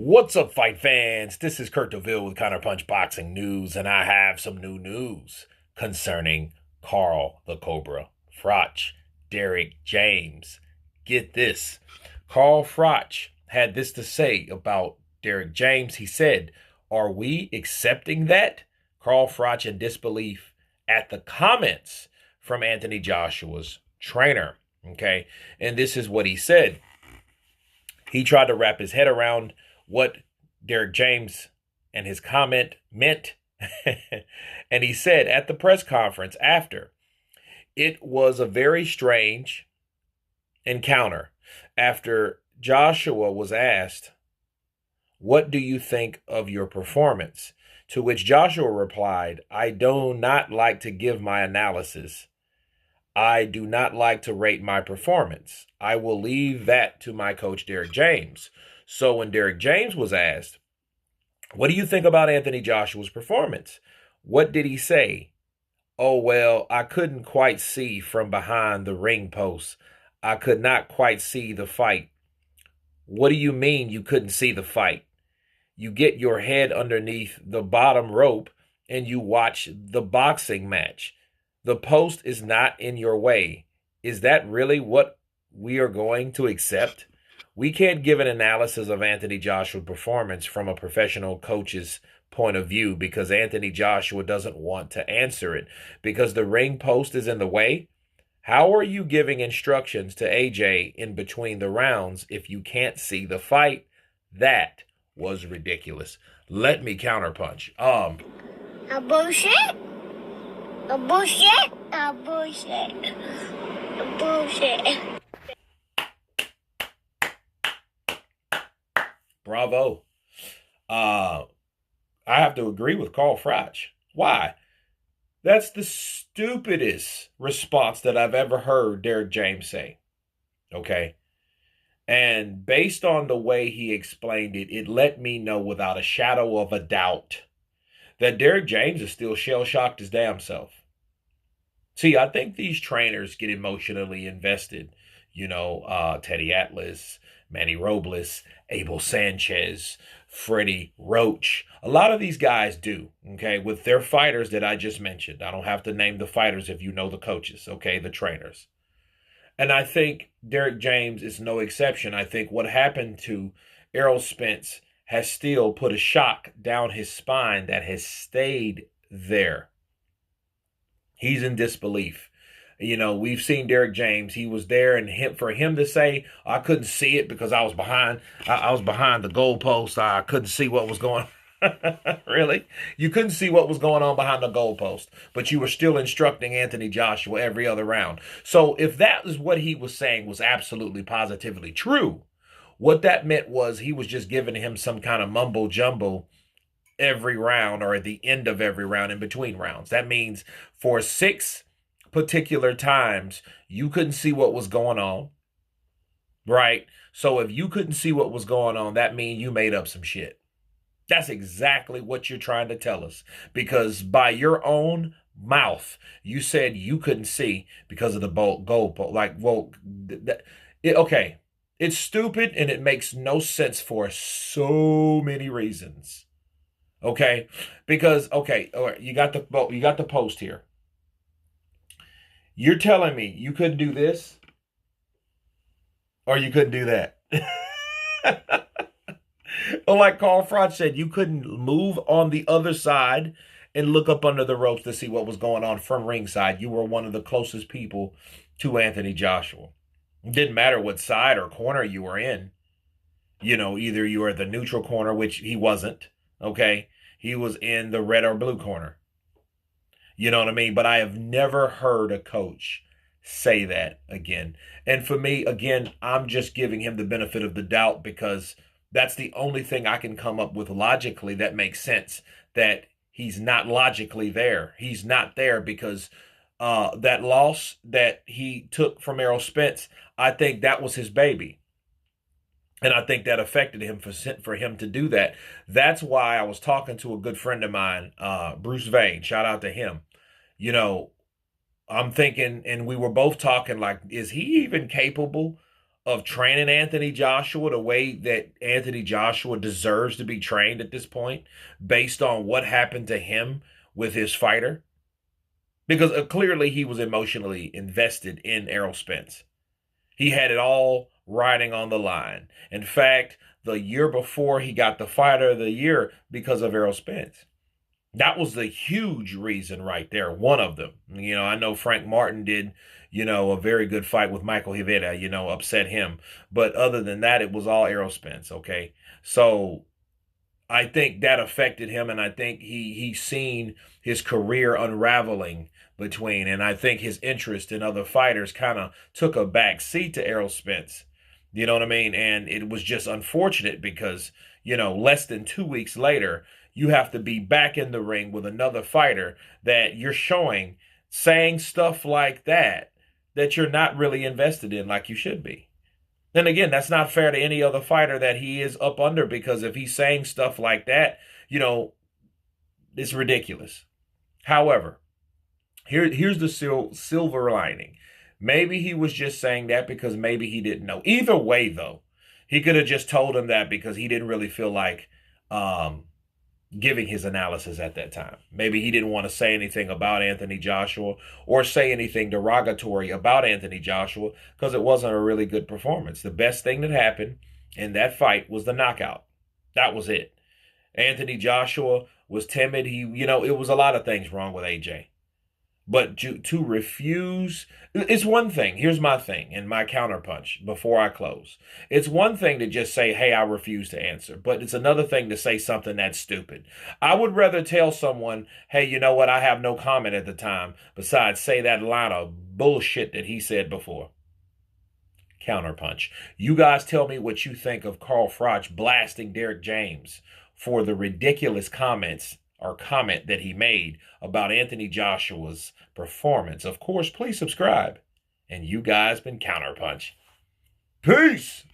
What's up, fight fans? This is Kurt DeVille with Counterpunch Boxing News, and I have some new news concerning Carl the Cobra Froch, Derek James. Get this. Carl Froch had this to say about Derek James. He said, "Are we accepting that?" Carl Froch in disbelief at the comments from Anthony Joshua's trainer. Okay. And this is what he said. He tried to wrap his head around what Derek James and his comment meant. And he said at the press conference after, it was a very strange encounter after Joshua was asked, "What do you think of your performance?" To which Joshua replied, "I do not like to give my analysis. I do not like to rate my performance. I will leave that to my coach, Derek James." So when Derek James was asked, "What do you think about Anthony Joshua's performance?" What did he say? "Oh, well, I couldn't quite see from behind the ring post. I could not quite see the fight." What do you mean you couldn't see the fight? You get your head underneath the bottom rope and you watch the boxing match. The post is not in your way. Is that really what we are going to accept? We can't give an analysis of Anthony Joshua's performance from a professional coach's point of view because Anthony Joshua doesn't want to answer it because the ring post is in the way. How are you giving instructions to AJ in between the rounds if you can't see the fight? That was ridiculous. Let me counterpunch. A bullshit. A bullshit. A bullshit. A bullshit. Bravo. I have to agree with Carl Froch. Why? That's the stupidest response that I've ever heard Derek James say. Okay. And based on the way he explained it, it let me know without a shadow of a doubt that Derek James is still shell-shocked his damn self. See, I think these trainers get emotionally invested. Teddy Atlas, Manny Robles, Abel Sanchez, Freddie Roach. A lot of these guys do, okay, with their fighters that I just mentioned. I don't have to name the fighters if you know the coaches, okay, the trainers. And I think Derek James is no exception. I think what happened to Errol Spence has still put a shock down his spine that has stayed there. He's in disbelief. We've seen Derek James. He was there, and for him to say, "I couldn't see it because I was behind. I was behind the goalpost. I couldn't see what was going on." Really? You couldn't see what was going on behind the goalpost, but you were still instructing Anthony Joshua every other round. So if that is what he was saying was absolutely positively true, what that meant was he was just giving him some kind of mumbo jumbo every round or at the end of every round in between rounds. That means for 6 particular times, you couldn't see what was going on, right? So if you couldn't see what was going on, that means you made up some shit. That's exactly what you're trying to tell us. Because by your own mouth, you said you couldn't see because of the goal post. Okay. It's stupid and it makes no sense for so many reasons. Okay? Because, okay, all right, you got the post here. You're telling me you couldn't do this or you couldn't do that. Or like Carl Froch said, you couldn't move on the other side and look up under the ropes to see what was going on from ringside. You were one of the closest people to Anthony Joshua. It didn't matter what side or corner you were in. Either you were the neutral corner, which he wasn't, okay? He was in the red or blue corner. You know what I mean? But I have never heard a coach say that again. And for me, again, I'm just giving him the benefit of the doubt because that's the only thing I can come up with logically that makes sense, that he's not logically there. He's not there because that loss that he took from Errol Spence, I think that was his baby. And I think that affected him for him to do that. That's why I was talking to a good friend of mine, Bruce Vane. Shout out to him. I'm thinking, and we were both talking like, is he even capable of training Anthony Joshua the way that Anthony Joshua deserves to be trained at this point, based on what happened to him with his fighter? Because clearly he was emotionally invested in Errol Spence. He had it all riding on the line. In fact, the year before, he got the Fighter of the Year because of Errol Spence. That was the huge reason right there. One of them. I know Frank Martin did, a very good fight with Michael Rivera, upset him. But other than that, it was all Errol Spence, okay? So I think that affected him, and I think he's seen his career unraveling between, and I think his interest in other fighters kind of took a back seat to Errol Spence. You know what I mean? And it was just unfortunate because, less than 2 weeks later, you have to be back in the ring with another fighter that you're saying stuff like that you're not really invested in like you should be. Then again, that's not fair to any other fighter that he is up under, because if he's saying stuff like that, it's ridiculous. However, here's the silver lining. Maybe he was just saying that because maybe he didn't know. Either way, though, he could have just told him that because he didn't really feel like giving his analysis at that time. Maybe he didn't want to say anything about Anthony Joshua or say anything derogatory about Anthony Joshua because it wasn't a really good performance. The best thing that happened in that fight was the knockout. That was it. Anthony Joshua was timid. It was a lot of things wrong with AJ. But to refuse, it's one thing. Here's my thing and my counterpunch before I close. It's one thing to just say, hey, I refuse to answer. But it's another thing to say something that's stupid. I would rather tell someone, hey, you know what? I have no comment at the time. Besides, say that line of bullshit that he said before. Counterpunch. You guys tell me what you think of Carl Froch blasting Derrick James for the ridiculous comment that he made about Anthony Joshua's performance. Of course, please subscribe. And you guys been Counterpunch. Peace!